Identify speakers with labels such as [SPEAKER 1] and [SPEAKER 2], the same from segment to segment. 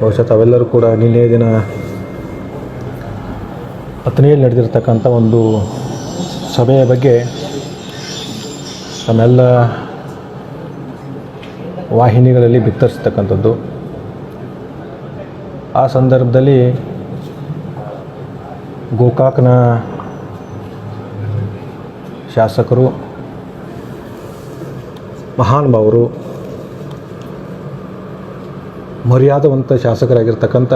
[SPEAKER 1] ಬಹುಶಃ ತಾವೆಲ್ಲರೂ ಕೂಡ ನಿನ್ನೆ ದಿನ ಅಥಣಿಯಲ್ಲಿ ನಡೆದಿರ್ತಕ್ಕಂಥ ಒಂದು ಸಭೆಯ ಬಗ್ಗೆ ತಮ್ಮೆಲ್ಲ ವಾಹಿನಿಗಳಲ್ಲಿ ಬಿತ್ತರಿಸ್ತಕ್ಕಂಥದ್ದು. ಆ ಸಂದರ್ಭದಲ್ಲಿ ಗೋಕಾಕ್ನ ಶಾಸಕರು, ಮಹಾನುಭಾವರು, ಮರ್ಯಾದವಂತ ಶಾಸಕರಾಗಿರ್ತಕ್ಕಂಥ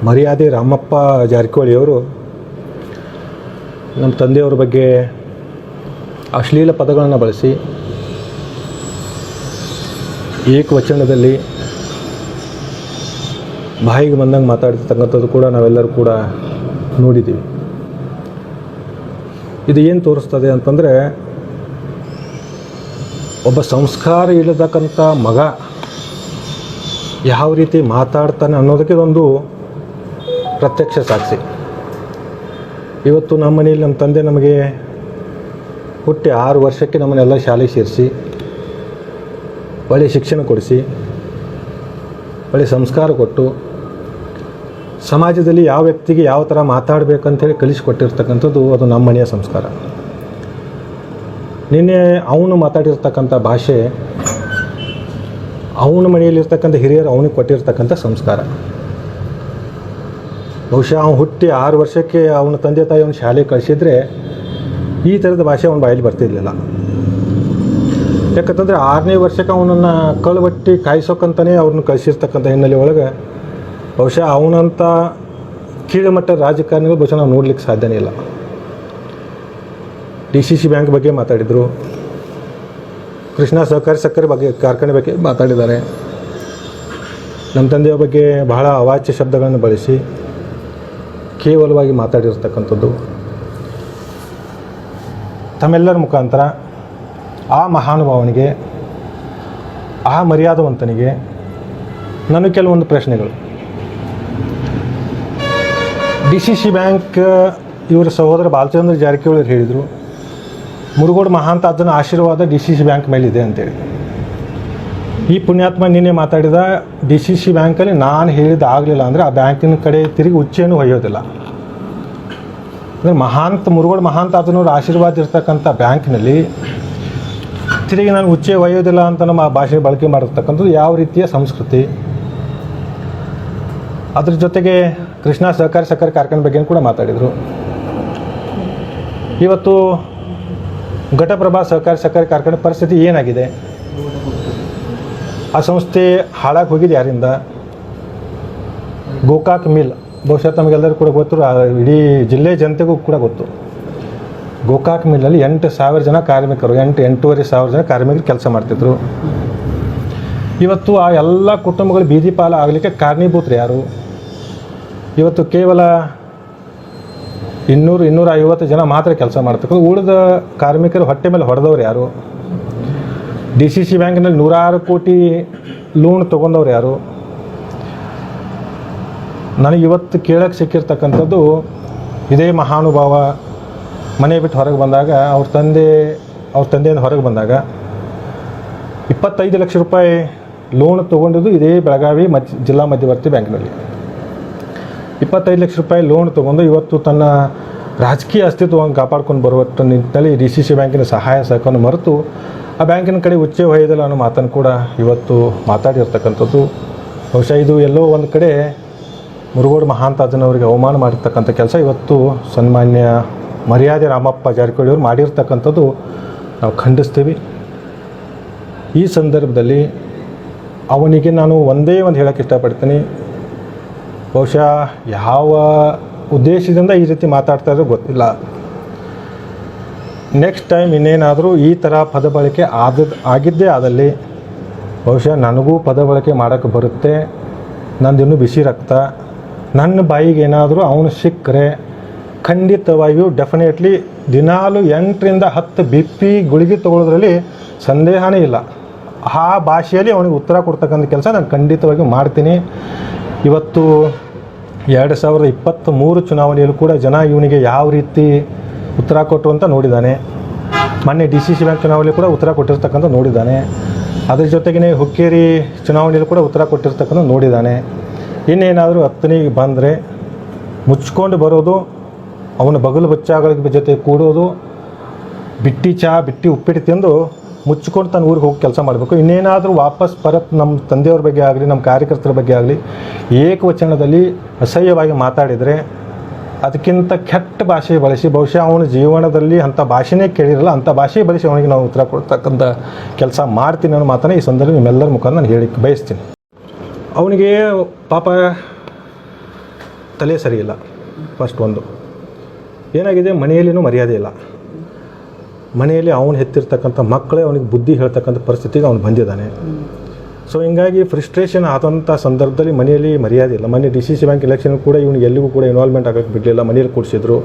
[SPEAKER 1] ಮರ್ಯಾದೆ ರಾಮಪ್ಪ ಜಾರಕಿಹೊಳಿಯವರು ನಮ್ಮ ತಂದೆಯವರ ಬಗ್ಗೆ ಅಶ್ಲೀಲ ಪದಗಳನ್ನು ಬಳಸಿ ಏಕವಚನದಲ್ಲಿ ಬಾಯಿಗೆ ಬಂದಂಗೆ ಮಾತಾಡ್ತಿರ್ತಕ್ಕಂಥದ್ದು ಕೂಡ ನಾವೆಲ್ಲರೂ ಕೂಡ ನೋಡಿದ್ದೀವಿ. ಇದು ಏನು ತೋರಿಸ್ತದೆ ಅಂತಂದರೆ, ಒಬ್ಬ ಸಂಸ್ಕಾರ ಇಲ್ಲತಕ್ಕಂಥ ಮಗ ಯಾವ ರೀತಿ ಮಾತಾಡ್ತಾನೆ ಅನ್ನೋದಕ್ಕೆ ಇದೊಂದು ಪ್ರತ್ಯಕ್ಷ ಸಾಕ್ಷಿ. ಇವತ್ತು ನಮ್ಮ ಮನೆಯಲ್ಲಿ ನಮ್ಮ ತಂದೆ ನಮಗೆ ಹುಟ್ಟಿ 6 ವರ್ಷಕ್ಕೆ ನಮ್ಮನ್ನೆಲ್ಲ ಶಾಲೆಗೆ ಸೇರಿಸಿ ಒಳ್ಳೆಯ ಶಿಕ್ಷಣ ಕೊಡಿಸಿ ಒಳ್ಳೆಯ ಸಂಸ್ಕಾರ ಕೊಟ್ಟು ಸಮಾಜದಲ್ಲಿ ಯಾವ ವ್ಯಕ್ತಿಗೆ ಯಾವ ಥರ ಮಾತಾಡಬೇಕಂತೇಳಿ ಕಲಿಸಿಕೊಟ್ಟಿರ್ತಕ್ಕಂಥದ್ದು ಅದು ನಮ್ಮ ಮನೆಯ ಸಂಸ್ಕಾರ. ನಿನ್ನೆ ಅವನು ಮಾತಾಡಿರ್ತಕ್ಕಂಥ ಭಾಷೆ ಅವನ ಮನೆಯಲ್ಲಿರ್ತಕ್ಕಂಥ ಹಿರಿಯರು ಅವನಿಗೆ ಕೊಟ್ಟಿರ್ತಕ್ಕಂಥ ಸಂಸ್ಕಾರ. ಬಹುಶಃ ಅವನು ಹುಟ್ಟಿ 6 ವರ್ಷಕ್ಕೆ ಅವನ ತಂದೆ ತಾಯಿ ಅವನ ಶಾಲೆಗೆ ಕಳಿಸಿದರೆ ಈ ಥರದ ಭಾಷೆ ಅವನ ಬಾಯಲ್ಲಿ ಬರ್ತಿರ್ಲಿಲ್ಲ. ಯಾಕಂತಂದರೆ 6ನೇ ವರ್ಷಕ್ಕೆ ಅವನನ್ನು ಕಳುಬಟ್ಟಿ ಕಾಯಿಸೋಕ್ಕಂತಲೇ ಅವ್ರನ್ನ ಕಳಿಸಿರ್ತಕ್ಕಂಥ ಹಿನ್ನೆಲೆ ಒಳಗೆ ಬಹುಶಃ ಅವನಂಥ ಕೀಳುಮಟ್ಟದ ರಾಜಕಾರಣಿಗಳು ಬಹುಶಃ ನಾವು ನೋಡ್ಲಿಕ್ಕೆ ಸಾಧ್ಯನೇ ಇಲ್ಲ. DCC ಬ್ಯಾಂಕ್ ಬಗ್ಗೆ ಮಾತಾಡಿದರು, ಕೃಷ್ಣ ಸಹಕಾರಿ ಸಕ್ಕರೆ ಬಗ್ಗೆ ಕಾರ್ಖಾನೆ ಬಗ್ಗೆ ಮಾತಾಡಿದ್ದಾರೆ. ನಮ್ಮ ತಂದೆಯ ಬಗ್ಗೆ ಬಹಳ ಅವಾಚ್ಯ ಶಬ್ದಗಳನ್ನು ಬಳಸಿ ಕೇವಲವಾಗಿ ಮಾತಾಡಿರ್ತಕ್ಕಂಥದ್ದು. ತಮ್ಮೆಲ್ಲರ ಮುಖಾಂತರ ಆ ಮಹಾನುಭಾವನಿಗೆ, ಆ ಮರ್ಯಾದವಂತನಿಗೆ ನನ್ನ ಕೆಲವೊಂದು ಪ್ರಶ್ನೆಗಳು. DCC ಬ್ಯಾಂಕ್ ಇವರ ಸಹೋದರ ಬಾಲಚಂದ್ರ ಜಾರಕಿಹೊಳಿ ಹೇಳಿದರು, ಮುರುಗೋಡು ಮಹಾಂತ ಅಜ್ಜನ ಆಶೀರ್ವಾದ DCC ಬ್ಯಾಂಕ್ ಮೇಲಿದೆ ಅಂತೇಳಿ. ಈ ಪುಣ್ಯಾತ್ಮ ನಿನ್ನೆ ಮಾತಾಡಿದ DCC ಬ್ಯಾಂಕಲ್ಲಿ ನಾನು ಹೇಳಿದ ಆಗಲಿಲ್ಲ ಅಂದರೆ ಆ ಬ್ಯಾಂಕಿನ ಕಡೆ ತಿರುಗಿ ಉಚ್ಚೆಯನ್ನು ಒಯ್ಯೋದಿಲ್ಲ. ಅಂದರೆ ಮುರುಗೋಡು ಮಹಾಂತ ಅಜ್ಜನವ್ರ ಆಶೀರ್ವಾದ ಇರ್ತಕ್ಕಂಥ ಬ್ಯಾಂಕ್ನಲ್ಲಿ ತಿರುಗಿ ನಾನು ಉಚ್ಚೆ ಒಯ್ಯೋದಿಲ್ಲ ಅಂತ ನಮ್ಮ ಭಾಷೆ ಬಳಕೆ ಮಾಡಿರ್ತಕ್ಕಂಥದ್ದು ಯಾವ ರೀತಿಯ ಸಂಸ್ಕೃತಿ. ಅದ್ರ ಜೊತೆಗೆ ಕೃಷ್ಣ ಸಹಕಾರಿ ಸಕ್ಕರೆ ಕಾರ್ಖಾನೆ ಬಗ್ಗೆ ಕೂಡ ಮಾತಾಡಿದರು. ಇವತ್ತು ಘಟಪ್ರಭಾ ಸಹಕಾರಿ ಸಕ್ಕರೆ ಕಾರ್ಖಾನೆ ಪರಿಸ್ಥಿತಿ ಏನಾಗಿದೆ, ಆ ಸಂಸ್ಥೆ ಹಾಳಾಗಿ ಹೋಗಿದೆ ಯಾರಿಂದ? ಗೋಕಾಕ್ ಮಿಲ್ ಬಹುಶಃ ತಮಗೆಲ್ಲರೂ ಕೂಡ ಗೊತ್ತು, ಇಡೀ ಜಿಲ್ಲೆ ಜನತೆಗೂ ಕೂಡ ಗೊತ್ತು. ಗೋಕಾಕ್ ಮಿಲ್ಲಲ್ಲಿ 8,000 ಜನ ಕಾರ್ಮಿಕರು, 8,500 ಜನ ಕಾರ್ಮಿಕರು ಕೆಲಸ ಮಾಡ್ತಿದ್ರು. ಇವತ್ತು ಆ ಎಲ್ಲ ಕುಟುಂಬಗಳು ಬೀದಿ ಪಾಲು ಆಗಲಿಕ್ಕೆ ಕಾರಣೀಭೂತರು ಯಾರು? ಇವತ್ತು ಕೇವಲ 200-250 ಜನ ಮಾತ್ರ ಕೆಲಸ ಮಾಡ್ತಕ್ಕಂಥ, ಉಳಿದ ಕಾರ್ಮಿಕರು ಹೊಟ್ಟೆ ಮೇಲೆ ಹೊಡೆದವ್ರು ಯಾರು? DCC ಬ್ಯಾಂಕ್ನಲ್ಲಿ 100 ಕೋಟಿ ಲೋನ್ ತೊಗೊಂಡವ್ರು ಯಾರು? ನನಗೆ ಇವತ್ತು ಕೇಳಕ್ಕೆ ಸಿಕ್ಕಿರ್ತಕ್ಕಂಥದ್ದು, ಇದೇ ಮಹಾನುಭಾವ ಮನೆ ಬಿಟ್ಟು ಹೊರಗೆ ಬಂದಾಗ ಅವ್ರ ತಂದೆಯಿಂದ ಹೊರಗೆ ಬಂದಾಗ 25 ಲಕ್ಷ ರೂಪಾಯಿ ಲೋನ್ ತೊಗೊಂಡಿದ್ದು ಇದೇ ಬೆಳಗಾವಿ ಜಿಲ್ಲಾ ಮಧ್ಯವರ್ತಿ ಬ್ಯಾಂಕ್ನಲ್ಲಿ. 25 ಲಕ್ಷ ರೂಪಾಯಿ ಲೋನ್ ತೊಗೊಂಡು ಇವತ್ತು ತನ್ನ ರಾಜಕೀಯ ಅಸ್ತಿತ್ವವನ್ನು ಕಾಪಾಡ್ಕೊಂಡು ಬರುವ ನಿಟ್ಟಿನಲ್ಲಿ DCC ಬ್ಯಾಂಕಿನ ಸಹಾಯ ಸಹಕಾರವನ್ನು ಮರೆತು ಆ ಬ್ಯಾಂಕಿನ ಕಡೆ ಉಚ್ಚೆ ಒಯ್ಯೋದಿಲ್ಲ ಅನ್ನೋ ಮಾತನ್ನು ಕೂಡ ಇವತ್ತು ಮಾತಾಡಿರ್ತಕ್ಕಂಥದ್ದು. ಬಹುಶಃ ಇದು ಎಲ್ಲೋ ಒಂದು ಕಡೆ ಮುರುಗೋಡು ಮಹಾಂತ ಅಜ್ಜನವರಿಗೆ ಅವಮಾನ ಮಾಡಿರ್ತಕ್ಕಂಥ ಕೆಲಸ ಇವತ್ತು ಸನ್ಮಾನ್ಯ ಮರ್ಯಾದೆ ರಾಮಪ್ಪ ಜಾರಕಿಹೊಳಿಯವರು ಮಾಡಿರ್ತಕ್ಕಂಥದ್ದು ನಾವು ಖಂಡಿಸ್ತೀವಿ. ಈ ಸಂದರ್ಭದಲ್ಲಿ ಅವನಿಗೆ ನಾನು ಒಂದೇ ಒಂದು ಹೇಳೋಕ್ಕೆ ಇಷ್ಟಪಡ್ತೀನಿ, ಬಹುಶಃ ಯಾವ ಉದ್ದೇಶದಿಂದ ಈ ರೀತಿ ಮಾತಾಡ್ತಾ ಇರೋ ಗೊತ್ತಿಲ್ಲ. ನೆಕ್ಸ್ಟ್ ಟೈಮ್ ಇನ್ನೇನಾದರೂ ಈ ಥರ ಪದ ಬಳಕೆ ಆಗಿದ್ದೇ ಆದಲ್ಲಿ ಬಹುಶಃ ನನಗೂ ಪದ ಬಳಕೆ ಮಾಡೋಕ್ಕೆ ಬರುತ್ತೆ. ನಂದಿನ್ನೂ ಬಿಸಿ ರಕ್ತ, ನನ್ನ ಬಾಯಿಗೆ ಏನಾದರೂ ಅವನು ಸಿಕ್ಕರೆ ಖಂಡಿತವಾಗಿಯೂ ಡೆಫಿನೆಟ್ಲಿ ದಿನಾಲು 8ರಿಂದ 10 BP ಗುಳಿಗೆ ತೊಗೊಳೋದ್ರಲ್ಲಿ ಸಂದೇಹನೇ ಇಲ್ಲ. ಆ ಭಾಷೆಯಲ್ಲಿ ಅವನಿಗೆ ಉತ್ತರ ಕೊಡ್ತಕ್ಕಂಥ ಕೆಲಸ ನಾನು ಖಂಡಿತವಾಗಿಯೂ ಮಾಡ್ತೀನಿ. ಇವತ್ತು 2023 ಚುನಾವಣೆಯಲ್ಲೂ ಕೂಡ ಜನ ಇವನಿಗೆ ಯಾವ ರೀತಿ ಉತ್ತರ ಕೊಟ್ಟರು ಅಂತ ನೋಡಿದ್ದಾನೆ. ಮೊನ್ನೆ DCC ಬ್ಯಾಂಕ್ ಚುನಾವಣೆಯಲ್ಲಿ ಕೂಡ ಉತ್ತರ ಕೊಟ್ಟಿರ್ತಕ್ಕಂಥ ನೋಡಿದ್ದಾನೆ. ಅದ್ರ ಜೊತೆಗೇ ಹುಕ್ಕೇರಿ ಚುನಾವಣೆಯಲ್ಲಿ ಕೂಡ ಉತ್ತರ ಕೊಟ್ಟಿರ್ತಕ್ಕಂಥ ನೋಡಿದ್ದಾನೆ. ಇನ್ನೇನಾದರೂ ಹತ್ತನಿಗೆ ಬಂದರೆ ಮುಚ್ಕೊಂಡು ಬರೋದು, ಅವನ ಬಗಲು ಬಚ್ಚಾಗಳ ಜೊತೆ ಕೂಡೋದು, ಬಿಟ್ಟಿ ಚಹಾ ಬಿಟ್ಟಿ ಉಪ್ಪಿಟ್ಟು ತಿಂದು ಮುಚ್ಕೊಂಡು ತನ್ನ ಊರಿಗೆ ಹೋಗಿ ಕೆಲಸ ಮಾಡಬೇಕು. ಇನ್ನೇನಾದರೂ ವಾಪಸ್ ಪರತ್ ನಮ್ಮ ತಂದೆಯವ್ರ ಬಗ್ಗೆ ಆಗಲಿ ನಮ್ಮ ಕಾರ್ಯಕರ್ತರ ಬಗ್ಗೆ ಆಗಲಿ ಏಕವಚನದಲ್ಲಿ ಅಸಹ್ಯವಾಗಿ ಮಾತಾಡಿದರೆ ಅದಕ್ಕಿಂತ ಕೆಟ್ಟ ಭಾಷೆ ಬಳಸಿ, ಬಹುಶಃ ಅವನ ಜೀವನದಲ್ಲಿ ಅಂಥ ಭಾಷೆನೇ ಕೇಳಿರಲ್ಲ, ಅಂಥ ಭಾಷೆ ಬಳಸಿ ಅವನಿಗೆ ನಾವು ಉತ್ತರ ಕೊಡ್ತಕ್ಕಂಥ ಕೆಲಸ ಮಾಡ್ತೀನಿ ಅನ್ನೋ ಮಾತನ್ನು ಈ ಸಂದರ್ಭ ನಿಮ್ಮೆಲ್ಲರ ಮುಖಾಂತರ ನಾನು ಹೇಳಿ ಬಯಸ್ತೀನಿ. ಅವನಿಗೆ ಪಾಪ ತಲೆ ಸರಿ ಇಲ್ಲ. ಫಸ್ಟ್ ಒಂದು ಏನಾಗಿದೆ, ಮನೆಯಲ್ಲಿನೂ ಮರ್ಯಾದೆ ಇಲ್ಲ. ಮನೆಯಲ್ಲಿ ಅವನು ಹೆತ್ತಿರ್ತಕ್ಕಂಥ ಮಕ್ಕಳೇ ಅವನಿಗೆ ಬುದ್ಧಿ ಹೇಳ್ತಕ್ಕಂಥ ಪರಿಸ್ಥಿತಿಗೆ ಅವನು ಬಂದಿದ್ದಾನೆ. ಸೊ ಹಿಂಗಾಗಿ ಫ್ರಸ್ಟ್ರೇಷನ್ ಆದಂಥ ಸಂದರ್ಭದಲ್ಲಿ ಮನೆಯಲ್ಲಿ ಮರ್ಯಾದೆ ಇಲ್ಲ. ಮೊನ್ನೆ DCC ಬ್ಯಾಂಕ್ ಎಲೆಕ್ಷನ್ ಕೂಡ ಇವನಿಗೆ ಎಲ್ಲಿಗೂ ಕೂಡ ಇನ್ವಾಲ್ವ್ಮೆಂಟ್ ಆಗೋಕ್ಕೆ ಬಿಡಲಿಲ್ಲ, ಮನೆಯಲ್ಲಿ ಕೂಡಿಸಿದ್ರು.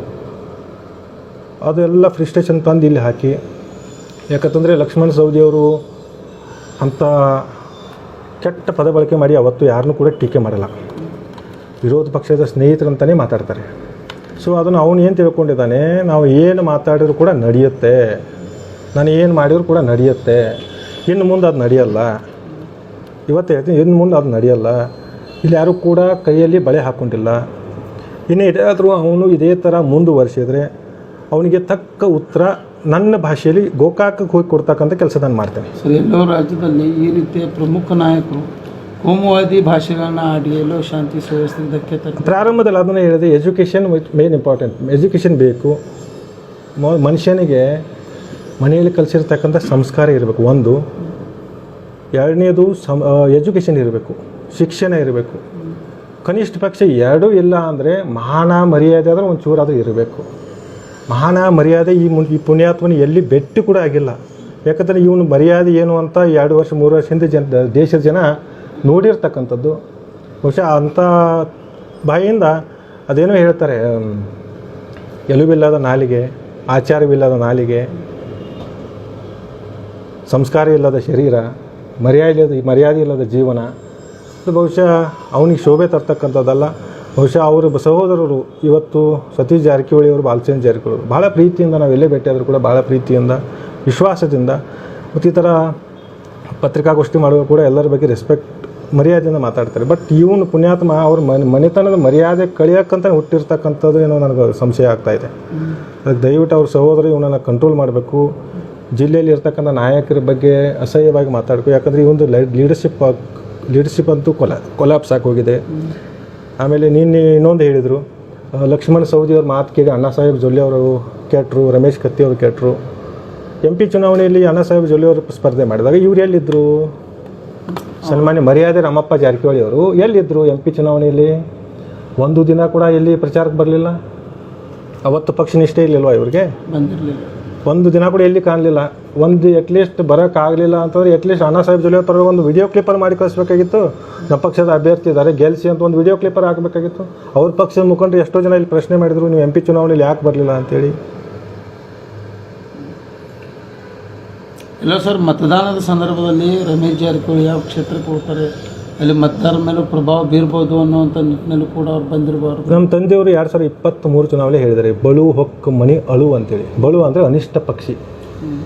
[SPEAKER 1] ಅದೆಲ್ಲ ಫ್ರಸ್ಟ್ರೇಷನ್ ತಂದು ಇಲ್ಲಿ ಹಾಕಿ, ಯಾಕಂತಂದರೆ ಲಕ್ಷ್ಮಣ ಸವದಿಯವರು ಅಂಥ ಕೆಟ್ಟ ಪದ ಬಳಕೆ ಮಾಡಿ ಅವತ್ತು ಯಾರನ್ನೂ ಕೂಡ ಟೀಕೆ ಮಾಡಲ್ಲ, ವಿರೋಧ ಪಕ್ಷದ ಸ್ನೇಹಿತರಂತಲೇ ಮಾತಾಡ್ತಾರೆ. ಸೊ ಅದನ್ನು ಅವನು ಏನು ತಿಳ್ಕೊಂಡಿದ್ದಾನೆ, ನಾವು ಏನು ಮಾತಾಡಿದ್ರು ಕೂಡ ನಡೆಯುತ್ತೆ, ನಾನು ಏನು ಮಾಡಿದ್ರು ಕೂಡ ನಡೆಯುತ್ತೆ, ಇನ್ನು ಮುಂದೆ ಅದು ನಡೆಯಲ್ಲ. ಇವತ್ತು ಹೇಳ್ತೀನಿ, ಇನ್ನು ಮುಂದೆ ಅದು ನಡೆಯಲ್ಲ. ಇಲ್ಲಿ ಯಾರೂ ಕೂಡ ಕೈಯಲ್ಲಿ ಬಳೆ ಹಾಕ್ಕೊಂಡಿಲ್ಲ. ಇನ್ನು ಇದಾದರೂ ಅವನು ಇದೇ ಥರ ಮುಂದುವರಿಸಿದರೆ ಅವನಿಗೆ ತಕ್ಕ ಉತ್ತರ ನನ್ನ ಭಾಷೆಯಲ್ಲಿ ಗೋಕಾಕಕ್ಕೆ ಹೋಗಿ ಕೊಡ್ತಕ್ಕಂಥ ಕೆಲಸ ನಾನು ಮಾಡ್ತೇನೆ.
[SPEAKER 2] ಸರ್, ಎಲ್ಲೋ ರಾಜ್ಯದಲ್ಲಿ ಈ ರೀತಿಯ ಪ್ರಮುಖ ನಾಯಕರು ಕೋಮುವಾದಿ ಭಾಷೆಗಳನ್ನ ಆಡಿ ಎಲ್ಲೋ ಶಾಂತಿ ಸುವ್ಯವಸ್ಥೆ ಧಕ್ಕೆ ತರ್ತಾರೆ.
[SPEAKER 1] ಪ್ರಾರಂಭದಲ್ಲಿ ಅದನ್ನು ಹೇಳಿದೆ, ಎಜುಕೇಷನ್ ಮೇನ್ ಇಂಪಾರ್ಟೆಂಟ್. ಎಜುಕೇಷನ್ ಬೇಕು. ಮನುಷ್ಯನಿಗೆ ಮನೆಯಲ್ಲಿ ಕಲಿಸಿರ್ತಕ್ಕಂಥ ಸಂಸ್ಕಾರ ಇರಬೇಕು ಒಂದು. ಎರಡನೇದು ಎಜುಕೇಷನ್ ಇರಬೇಕು, ಶಿಕ್ಷಣ ಇರಬೇಕು. ಕನಿಷ್ಠ ಪಕ್ಷ ಎರಡೂ ಇಲ್ಲ ಅಂದರೆ ಮಾನ ಮರ್ಯಾದೆ ಆದರೆ ಒಂದು ಚೂರಾದರೂ ಇರಬೇಕು. ಮಾನ ಮರ್ಯಾದೆ ಈ ಪುಣ್ಯಾತ್ಮನ ಎಲ್ಲಿ ಭೇಟಿ ಕೂಡ ಆಗಿಲ್ಲ. ಯಾಕಂದರೆ ಇವನು ಮರ್ಯಾದೆ ಏನು ಅಂತ 2 ವರ್ಷ 3 ವರ್ಷದಿಂದ ದೇಶದ ಜನ ನೋಡಿರ್ತಕ್ಕಂಥದ್ದು. ಬಹುಶಃ ಅಂಥ ಬಾಯಿಯಿಂದ ಅದೇನೋ ಹೇಳ್ತಾರೆ, ಎಲುಬಿಲ್ಲದ ನಾಲಿಗೆ, ಆಚಾರವಿಲ್ಲದ ನಾಲಿಗೆ, ಸಂಸ್ಕಾರ ಇಲ್ಲದ ಶರೀರ, ಮರ್ಯಾದೆ ಇಲ್ಲದ ಜೀವನ. ಬಹುಶಃ ಅವನಿಗೆ ಶೋಭೆ ತರ್ತಕ್ಕಂಥದ್ದಲ್ಲ. ಬಹುಶಃ ಅವರು ಸಹೋದರರು ಇವತ್ತು ಸತೀಶ್ ಜಾರಕಿಹೊಳಿ ಅವರು, ಬಾಲಚಂದ್ರ ಜಾರಕಿಹೊಳಿ ಭಾಳ ಪ್ರೀತಿಯಿಂದ ನಾವು ಎಲ್ಲೇ ಭೇಟಿಯಾದರೂ ಕೂಡ ಭಾಳ ಪ್ರೀತಿಯಿಂದ ವಿಶ್ವಾಸದಿಂದ ಮತ್ತು ಈ ಥರ ಪತ್ರಿಕಾಗೋಷ್ಠಿ ಮಾಡುವ ಕೂಡ ಎಲ್ಲರ ಬಗ್ಗೆ ರೆಸ್ಪೆಕ್ಟ್ ಮರ್ಯಾದೆಯಿಂದ ಮಾತಾಡ್ತಾರೆ. ಬಟ್ ಇವನು ಪುಣ್ಯಾತ್ಮ ಅವ್ರ ಮನೆತನದ ಮರ್ಯಾದೆ ಕಳಿಯೋಕ್ಕಂತ ಹುಟ್ಟಿರ್ತಕ್ಕಂಥದ್ದು ಏನೋ ನನಗೆ ಸಂಶಯ ಆಗ್ತಾಯಿದೆ. ಅದಕ್ಕೆ ದಯವಿಟ್ಟು ಅವ್ರ ಸಹೋದರ ಇವನನ್ನು ಕಂಟ್ರೋಲ್ ಮಾಡಬೇಕು. ಜಿಲ್ಲೆಯಲ್ಲಿ ಇರ್ತಕ್ಕಂಥ ನಾಯಕರ ಬಗ್ಗೆ ಅಸಹ್ಯವಾಗಿ ಮಾತಾಡಬೇಕು. ಯಾಕಂದರೆ ಈ ಒಂದು ಲೀಡರ್ಶಿಪ್ ಅಂತೂ ಕೊಲಾಪ್ಸ್ ಆಗೋಗಿದೆ. ಆಮೇಲೆ ನಿನ್ನೆ ಇನ್ನೊಂದು ಹೇಳಿದರು, ಲಕ್ಷ್ಮಣ ಸವದಿಯವ್ರ ಮಾತು ಕೇಳಿ ಅಣ್ಣಾ ಸಾಹೇಬ್ ಜೊಲ್ಲೆ ಅವರು ಕೆಟ್ಟರು, ರಮೇಶ್ ಕತ್ತಿ ಅವರು ಕೆಟ್ಟರು. MP ಚುನಾವಣೆಯಲ್ಲಿ ಅಣ್ಣಾ ಸಾಹೇಬ್ ಜೊಲ್ಲೆ ಅವರು ಸ್ಪರ್ಧೆ ಮಾಡಿದಾಗ ಇವ್ರು ಎಲ್ಲಿದ್ದರು? ಸನ್ಮಾನ್ಯ ಮರ್ಯಾದೆ ರಾಮಪ್ಪ ಜಾರಕಿಹೊಳಿ ಅವರು ಎಲ್ಲಿದ್ದರು MP ಚುನಾವಣೆಯಲ್ಲಿ? ಒಂದು ದಿನ ಕೂಡ ಎಲ್ಲಿ ಪ್ರಚಾರಕ್ಕೆ ಬರಲಿಲ್ಲ. ಅವತ್ತು ಪಕ್ಷ ನಿಷ್ಠೆ ಇರಲಿಲ್ವ ಇವ್ರಿಗೆ?
[SPEAKER 2] ಬಂದಿರಲಿಲ್ಲ.
[SPEAKER 1] ಒಂದು ದಿನ ಕೂಡ ಎಲ್ಲಿ ಕಾಣಲಿಲ್ಲ. ಒಂದು ಅಟ್ಲೀಸ್ಟ್ ಬರೋಕ್ಕಾಗಲಿಲ್ಲ ಅಂತಂದರೆ ಅಟ್ಲೀಸ್ಟ್ ಅಣ್ಣಾ ಸಾಹೇಬ್ ಜೊಲ್ಲೆ ಪರ ಒಂದು ವಿಡಿಯೋ ಕ್ಲಿಪ್ಪರ್ ಮಾಡಿ ಕಳಿಸ್ಬೇಕಾಗಿತ್ತು. ನಮ್ಮ ಪಕ್ಷದ ಅಭ್ಯರ್ಥಿ ಇದ್ದಾರೆ, ಗೆಲ್ಲಿಸಿ ಅಂತ ಒಂದು ವಿಡಿಯೋ ಕ್ಲಿಪ್ಪರ್ ಹಾಕಬೇಕಾಗಿತ್ತು. ಅವ್ರ ಪಕ್ಷದ ಮುಖಂಡರು ಎಷ್ಟೋ ಜನ ಇಲ್ಲಿ ಪ್ರಶ್ನೆ ಮಾಡಿದರು, ನೀವು MP ಚುನಾವಣೆಯಲ್ಲಿ ಯಾಕೆ ಬರಲಿಲ್ಲ ಅಂತೇಳಿ.
[SPEAKER 2] ಇಲ್ಲ ಸರ್, ಮತದಾನದ ಸಂದರ್ಭದಲ್ಲಿ ರಮೇಶ್ ಜಾರಕಿಹೊಳಿ ಯಾವ ಕ್ಷೇತ್ರಕ್ಕೆ ಹೋಗ್ತಾರೆ, ಅಲ್ಲಿ ಮತದಾರರ ಮೇಲೂ ಪ್ರಭಾವ ಬೀರ್ಬೋದು ಅನ್ನೋವಂಥ ನಿಟ್ಟಿನಲ್ಲೂ ಕೂಡ ಅವ್ರು ಬಂದಿರಬಾರ್ದು. ನಮ್ಮ
[SPEAKER 1] ತಂದೆಯವರು 2023 ಚುನಾವಣೆ ಹೇಳಿದ್ದಾರೆ, ಬಳು ಹೊಕ್ಕು ಮಣಿ ಅಳು ಅಂತೇಳಿ. ಬಳು ಅಂದರೆ ಅನಿಷ್ಟ ಪಕ್ಷಿ.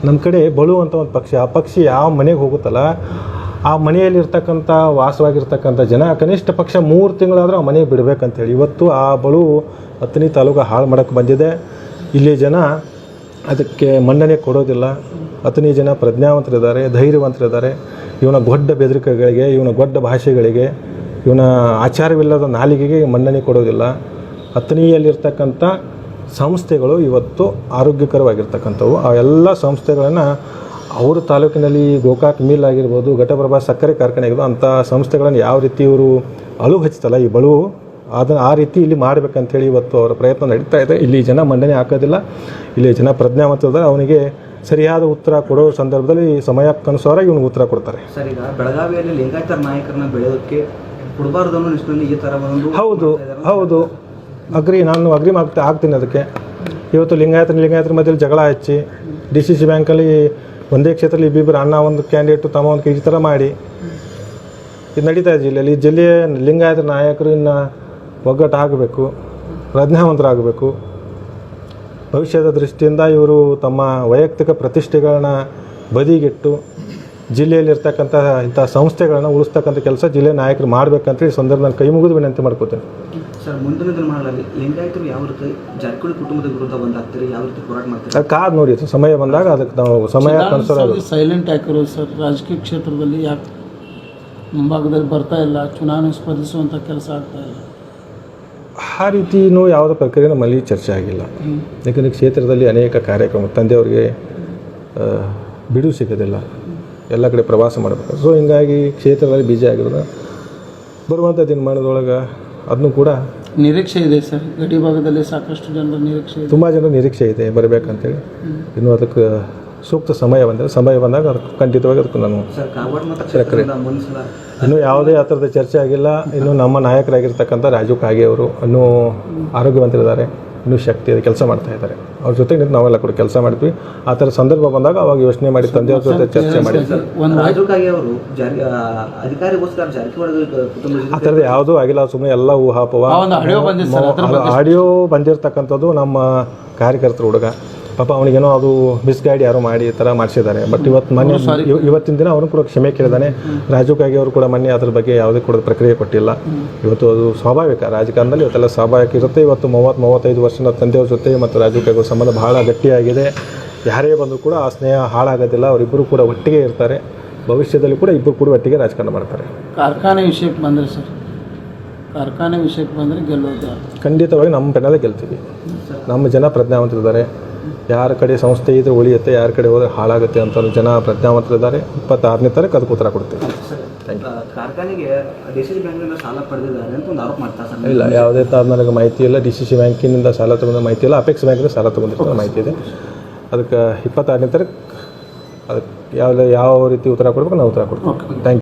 [SPEAKER 1] ನಮ್ಮ ಕಡೆ ಬಳು ಅಂತ ಒಂದು ಪಕ್ಷಿ, ಆ ಪಕ್ಷಿ ಯಾವ ಮನೆಗೆ ಹೋಗುತ್ತಲ್ಲ ಆ ಮನೆಯಲ್ಲಿರ್ತಕ್ಕಂಥ ವಾಸವಾಗಿರ್ತಕ್ಕಂಥ ಜನ ಕನಿಷ್ಠ ಪಕ್ಷ 3 ತಿಂಗಳಾದರೂ ಆ ಮನೆಗೆ ಬಿಡಬೇಕಂತೇಳಿ ಇವತ್ತು ಆ ಬಳು ಹತ್ತನೇ ತಾಲೂಕು ಹಾಳು ಮಾಡೋಕ್ಕೆ ಬಂದಿದೆ. ಇಲ್ಲಿ ಜನ ಅದಕ್ಕೆ ಮನ್ನಣೆ ಕೊಡೋದಿಲ್ಲ. ಹತ್ತನೇ ಜನ ಪ್ರಜ್ಞಾವಂತರಿದ್ದಾರೆ, ಧೈರ್ಯವಂತರಿದ್ದಾರೆ. ಇವನ ಗೊಡ್ಡ ಬೆದರಿಕೆಗಳಿಗೆ, ಇವನ ಗೊಡ್ಡ ಭಾಷೆಗಳಿಗೆ, ಇವನ ಆಚಾರವಿಲ್ಲದ ನಾಲಿಗೆಗೆ ಮನ್ನಣೆ ಕೊಡೋದಿಲ್ಲ. ಹತ್ತನೆಯಲ್ಲಿರ್ತಕ್ಕಂಥ ಸಂಸ್ಥೆಗಳು ಇವತ್ತು ಆರೋಗ್ಯಕರವಾಗಿರ್ತಕ್ಕಂಥವು. ಆ ಎಲ್ಲ ಸಂಸ್ಥೆಗಳನ್ನು ಅವ್ರ ತಾಲೂಕಿನಲ್ಲಿ ಗೋಕಾಕ್ ಮಿಲ್ ಆಗಿರ್ಬೋದು, ಘಟಪ್ರಭಾ ಸಕ್ಕರೆ ಕಾರ್ಖಾನೆ ಆಗಿರ್ಬೋದು, ಅಂಥ ಸಂಸ್ಥೆಗಳನ್ನು ಯಾವ ರೀತಿ ಇವರು ಅಳು ಹಚ್ತಲ್ಲ ಈ ಬಳು, ಅದನ್ನು ಆ ರೀತಿ ಇಲ್ಲಿ ಮಾಡಬೇಕಂತೇಳಿ ಇವತ್ತು ಅವರ ಪ್ರಯತ್ನ ನಡೀತಾ ಇದೆ. ಇಲ್ಲಿ ಜನ ಮನ್ನಣೆ ಹಾಕೋದಿಲ್ಲ, ಇಲ್ಲಿ ಜನ ಪ್ರಜ್ಞಾವಂತದ ಅವನಿಗೆ ಸರಿಯಾದ ಉತ್ತರ ಕೊಡೋ ಸಂದರ್ಭದಲ್ಲಿ ಸಮಯಕ್ಕನುಸಾರ ಇವನು ಉತ್ತರ ಕೊಡ್ತಾರೆ.
[SPEAKER 3] ಸರ್, ಈಗ ಬೆಳಗಾವಿಯಲ್ಲಿ ಲಿಂಗಾಯತರ ನಾಯಕರನ್ನ ಬೆಳೆಯೋದಕ್ಕೆ ಕೊಡಬಾರ್ದು ಅನ್ನೋ ನಿಟ್ಟಿನಲ್ಲಿ ಈ ಥರ ಒಂದು
[SPEAKER 1] ಹೌದು ನಾನು ಅಗ್ರಿ ಆಗ್ತೀನಿ ಅದಕ್ಕೆ. ಇವತ್ತು ಲಿಂಗಾಯತರ ಮಧ್ಯದಲ್ಲಿ ಜಗಳ ಹಚ್ಚಿ DCC ಬ್ಯಾಂಕಲ್ಲಿ ಒಂದೇ ಕ್ಷೇತ್ರದಲ್ಲಿ ಇಬ್ಬಿಬ್ಬರು ಅಣ್ಣ ಒಂದು ಕ್ಯಾಂಡಿಡೇಟು ತಮ್ಮ ಒಂದು ಈ ಥರ ಮಾಡಿ ಇದು ನಡೀತಾ ಇದೆ ಜಿಲ್ಲೆಯಲ್ಲಿ. ಈ ಜಿಲ್ಲೆಯ ಲಿಂಗಾಯತರ ನಾಯಕರು ಇನ್ನು ಒಗ್ಗಟ್ಟು ಆಗಬೇಕು, ಪ್ರಜ್ಞಾವಂತರಾಗಬೇಕು. ಭವಿಷ್ಯದ ದೃಷ್ಟಿಯಿಂದ ಇವರು ತಮ್ಮ ವೈಯಕ್ತಿಕ ಪ್ರತಿಷ್ಠೆಗಳನ್ನ ಬದಿಗಿಟ್ಟು ಜಿಲ್ಲೆಯಲ್ಲಿರ್ತಕ್ಕಂಥ ಇಂಥ ಸಂಸ್ಥೆಗಳನ್ನು ಉಳಿಸ್ತಕ್ಕಂಥ ಕೆಲಸ ಜಿಲ್ಲೆ ನಾಯಕರು ಮಾಡಬೇಕಂತ ಈ ಸಂದರ್ಭದಲ್ಲಿ ಕೈ ಮುಗಿದು ವಿನಂತಿ ಮಾಡ್ಕೋತೀನಿ.
[SPEAKER 3] ಸರ್ ಮುಂದಿನ ದಿನಮಾನಗಳಲ್ಲಿ ಲಿಂಗಾಯತರು ಯಾವ ರೀತಿ ಜಾರಕಿಹೊಳಿ ಕುಟುಂಬದ ವಿರುದ್ಧ ಬಂದಾಗ್ತೀರಿ, ಯಾವ ರೀತಿ ಹೋರಾಟ ಮಾಡ್ತೀರಿ?
[SPEAKER 1] ಅದು ಕಾದು ನೋಡಿ ಸಮಯ ಬಂದಾಗ ಅದಕ್ಕೆ ನಾವು ಸಮಯ ಅನುಸಾರ
[SPEAKER 2] ಸೈಲೆಂಟ್ ಆಗಿರೋ ಸರ್, ರಾಜಕೀಯ ಕ್ಷೇತ್ರದಲ್ಲಿ ಯಾಕೆ ಮುಂಭಾಗದಲ್ಲಿ ಬರ್ತಾ ಇಲ್ಲ, ಚುನಾವಣೆ ಸ್ಪರ್ಧಿಸುವಂಥ ಕೆಲಸ ಆಗ್ತಾ ಇಲ್ಲ?
[SPEAKER 1] ಆ ರೀತಿಯೂ ಯಾವುದೇ ಪ್ರಕ್ರಿಯೆ ನಮ್ಮಲ್ಲಿ ಚರ್ಚೆ ಆಗಿಲ್ಲ. ಯಾಕಂದರೆ ಕ್ಷೇತ್ರದಲ್ಲಿ ಅನೇಕ ಕಾರ್ಯಕ್ರಮ ತಂದೆಯವರಿಗೆ ಬಿಡುವು ಸಿಗೋದಿಲ್ಲ, ಎಲ್ಲ ಕಡೆ ಪ್ರವಾಸ ಮಾಡಬೇಕು. ಸೊ ಹಿಂಗಾಗಿ ಕ್ಷೇತ್ರದಲ್ಲಿ ಬಿಜಿ ಆಗಿರೋದು ಬರುವಂಥ ದಿನಮಾನದೊಳಗೆ ಅದನ್ನು ಕೂಡ
[SPEAKER 2] ನಿರೀಕ್ಷೆ ಇದೆ ಸರ್, ಗಡಿ ಭಾಗದಲ್ಲಿ ಸಾಕಷ್ಟು ಜನರ ನಿರೀಕ್ಷೆ ಇದೆ,
[SPEAKER 1] ತುಂಬ ಜನರ ನಿರೀಕ್ಷೆ ಇದೆ ಬರಬೇಕಂತೇಳಿ. ಇನ್ನು ಅದಕ್ಕೆ ಸೂಕ್ತ ಸಮಯ ಬಂದಾಗ ಅದಕ್ಕೆ ಖಂಡಿತವಾಗಿ ಅದಕ್ಕೆ ನಾನು
[SPEAKER 3] ಸರ್ ಕಾಗವಾಡ ಮತ್ತು ಕ್ಷೇತ್ರದಿಂದ ಮುಂದಿನ ಸಲ
[SPEAKER 1] ಇನ್ನೂ ಯಾವುದೇ ಆ ಥರದ ಚರ್ಚೆ ಆಗಿಲ್ಲ. ಇನ್ನು ನಮ್ಮ ನಾಯಕರಾಗಿರ್ತಕ್ಕಂಥ ರಾಜು ಕಾಗೆ ಅವರು ಇನ್ನೂ ಆರೋಗ್ಯವಂತರಿದ್ದಾರೆ, ಇನ್ನೂ ಶಕ್ತಿ ಇದೆ, ಕೆಲಸ ಮಾಡ್ತಾ ಇದ್ದಾರೆ. ಅವ್ರ ಜೊತೆಗೆ ನಾವೆಲ್ಲ ಕೂಡ ಕೆಲಸ ಮಾಡ್ತೀವಿ. ಆ ಥರ ಸಂದರ್ಭ ಬಂದಾಗ ಅವಾಗ ಯೋಚನೆ ಮಾಡಿ ತಂದೆಯವ್ರ ಜೊತೆ ಚರ್ಚೆ ಮಾಡಿ.
[SPEAKER 3] ರಾಜುಕಾಗಿ ಅವರು ಅಧಿಕಾರಿಗೋಸ್ಕರ ಜಾರಕಿಹೊಳಿ ಕುಟುಂಬದ
[SPEAKER 1] ಆ ಥರದ್ದು ಯಾವುದೂ ಆಗಿಲ್ಲ, ಸುಮ್ಮನೆ ಎಲ್ಲ ಊಹಾಪೋಹ. ಆಡಿಯೋ ಬಂದಿರತಕ್ಕಂಥದ್ದು ನಮ್ಮ ಕಾರ್ಯಕರ್ತರ ಹುಡುಗ ಪಾಪ ಅವನಿಗೇನೋ ಅದು ಮಿಸ್ಗೈಡ್ ಯಾರೋ ಮಾಡಿ ಈ ಥರ ಮಾಡಿಸಿದ್ದಾರೆ. ಬಟ್ ಇವತ್ತಿನ ದಿನ ಅವನು ಕೂಡ ಕ್ಷಮೆ ಕೇಳಿದಾನೆ. ರಾಜು ಕಾಗೆ ಅವರು ಕೂಡ ಮೊನ್ನೆ ಅದ್ರ ಬಗ್ಗೆ ಯಾವುದೇ ಕೂಡ ಪ್ರಕ್ರಿಯೆ ಕೊಟ್ಟಿಲ್ಲ. ಇವತ್ತು ಅದು ಸ್ವಾಭಾವಿಕ, ರಾಜಕಾರಣದಲ್ಲಿ ಇವತ್ತೆಲ್ಲ ಸ್ವಾಭಾವಿಕ ಇರುತ್ತೆ. ಇವತ್ತು 30-35 ವರ್ಷದ ತಂದೆಯವ್ರ ಜೊತೆ ಮತ್ತು ರಾಜು ಕಾಗೆ ಸಂಬಂಧ ಬಹಳ ಗಟ್ಟಿಯಾಗಿದೆ. ಯಾರೇ ಬಂದರೂ ಕೂಡ ಆ ಸ್ನೇಹ ಹಾಳಾಗೋದಿಲ್ಲ. ಅವರಿಬ್ಬರು ಕೂಡ ಒಟ್ಟಿಗೆ ಇರ್ತಾರೆ. ಭವಿಷ್ಯದಲ್ಲಿ ಕೂಡ ಇಬ್ಬರು ಕೂಡ ಒಟ್ಟಿಗೆ ರಾಜಕಾರಣ ಮಾಡ್ತಾರೆ.
[SPEAKER 2] ಕಾರ್ಖಾನೆ ವಿಷಯಕ್ಕೆ ಬಂದರೆ ಸರ್, ಕಾರ್ಖಾನೆ ವಿಷಯಕ್ಕೆ ಬಂದರೆ ಗೆಲ್ಲೋದು
[SPEAKER 1] ಖಂಡಿತವಾಗಿ ನಮ್ಮ ಪೆನ್ನಲ್ಲೇ ಗೆಲ್ತೀವಿ. ನಮ್ಮ ಜನ ಪ್ರಜ್ಞಾವಂತರಿದ್ದಾರೆ. ಯಾರ ಕಡೆ ಸಂಸ್ಥೆ ಇದ್ರೆ ಉಳಿಯುತ್ತೆ, ಯಾರ ಕಡೆ ಹೋದರೆ ಹಾಳಾಗುತ್ತೆ ಅಂತ ಜನ ಪ್ರಜ್ಞಾವಂತರಿದ್ದಾರೆ. 26ನೇ ತಾರೀಕು ಅದಕ್ಕೆ ಉತ್ತರ ಕೊಡ್ತೀವಿ.
[SPEAKER 3] ಕಾರ್ಖಾನೆಗೆ DCC ಬ್ಯಾಂಕಿನಿಂದ ಸಾಲ ಪಡೆದಿದ್ದಾರೆ ಅಂತ ಒಂದು ಆರೋಪ ಮಾಡ್ತಾರೆ ಸರ್.
[SPEAKER 1] ಇಲ್ಲ, ಯಾವುದೇ ಥರ ನನಗೆ ಮಾಹಿತಿ ಇಲ್ಲ. DCC ಬ್ಯಾಂಕಿನಿಂದ ಸಾಲ ತೊಗೊಂಡ ಮಾಹಿತಿ ಇಲ್ಲ. ಅಪೆಕ್ಸ್ ಬ್ಯಾಂಕಿಂದ ಸಾಲ ತೊಗೊಂಡಿರೋ ಮಾಹಿತಿ ಇದೆ. ಅದಕ್ಕೆ 26ನೇ ತಾರೀಕು ಅದಕ್ಕೆ ಯಾವ ರೀತಿ ಉತ್ತರ ಕೊಡಬೇಕು ನಾವು ಉತ್ತರ ಕೊಡ್ತೀವಿ. Thank you.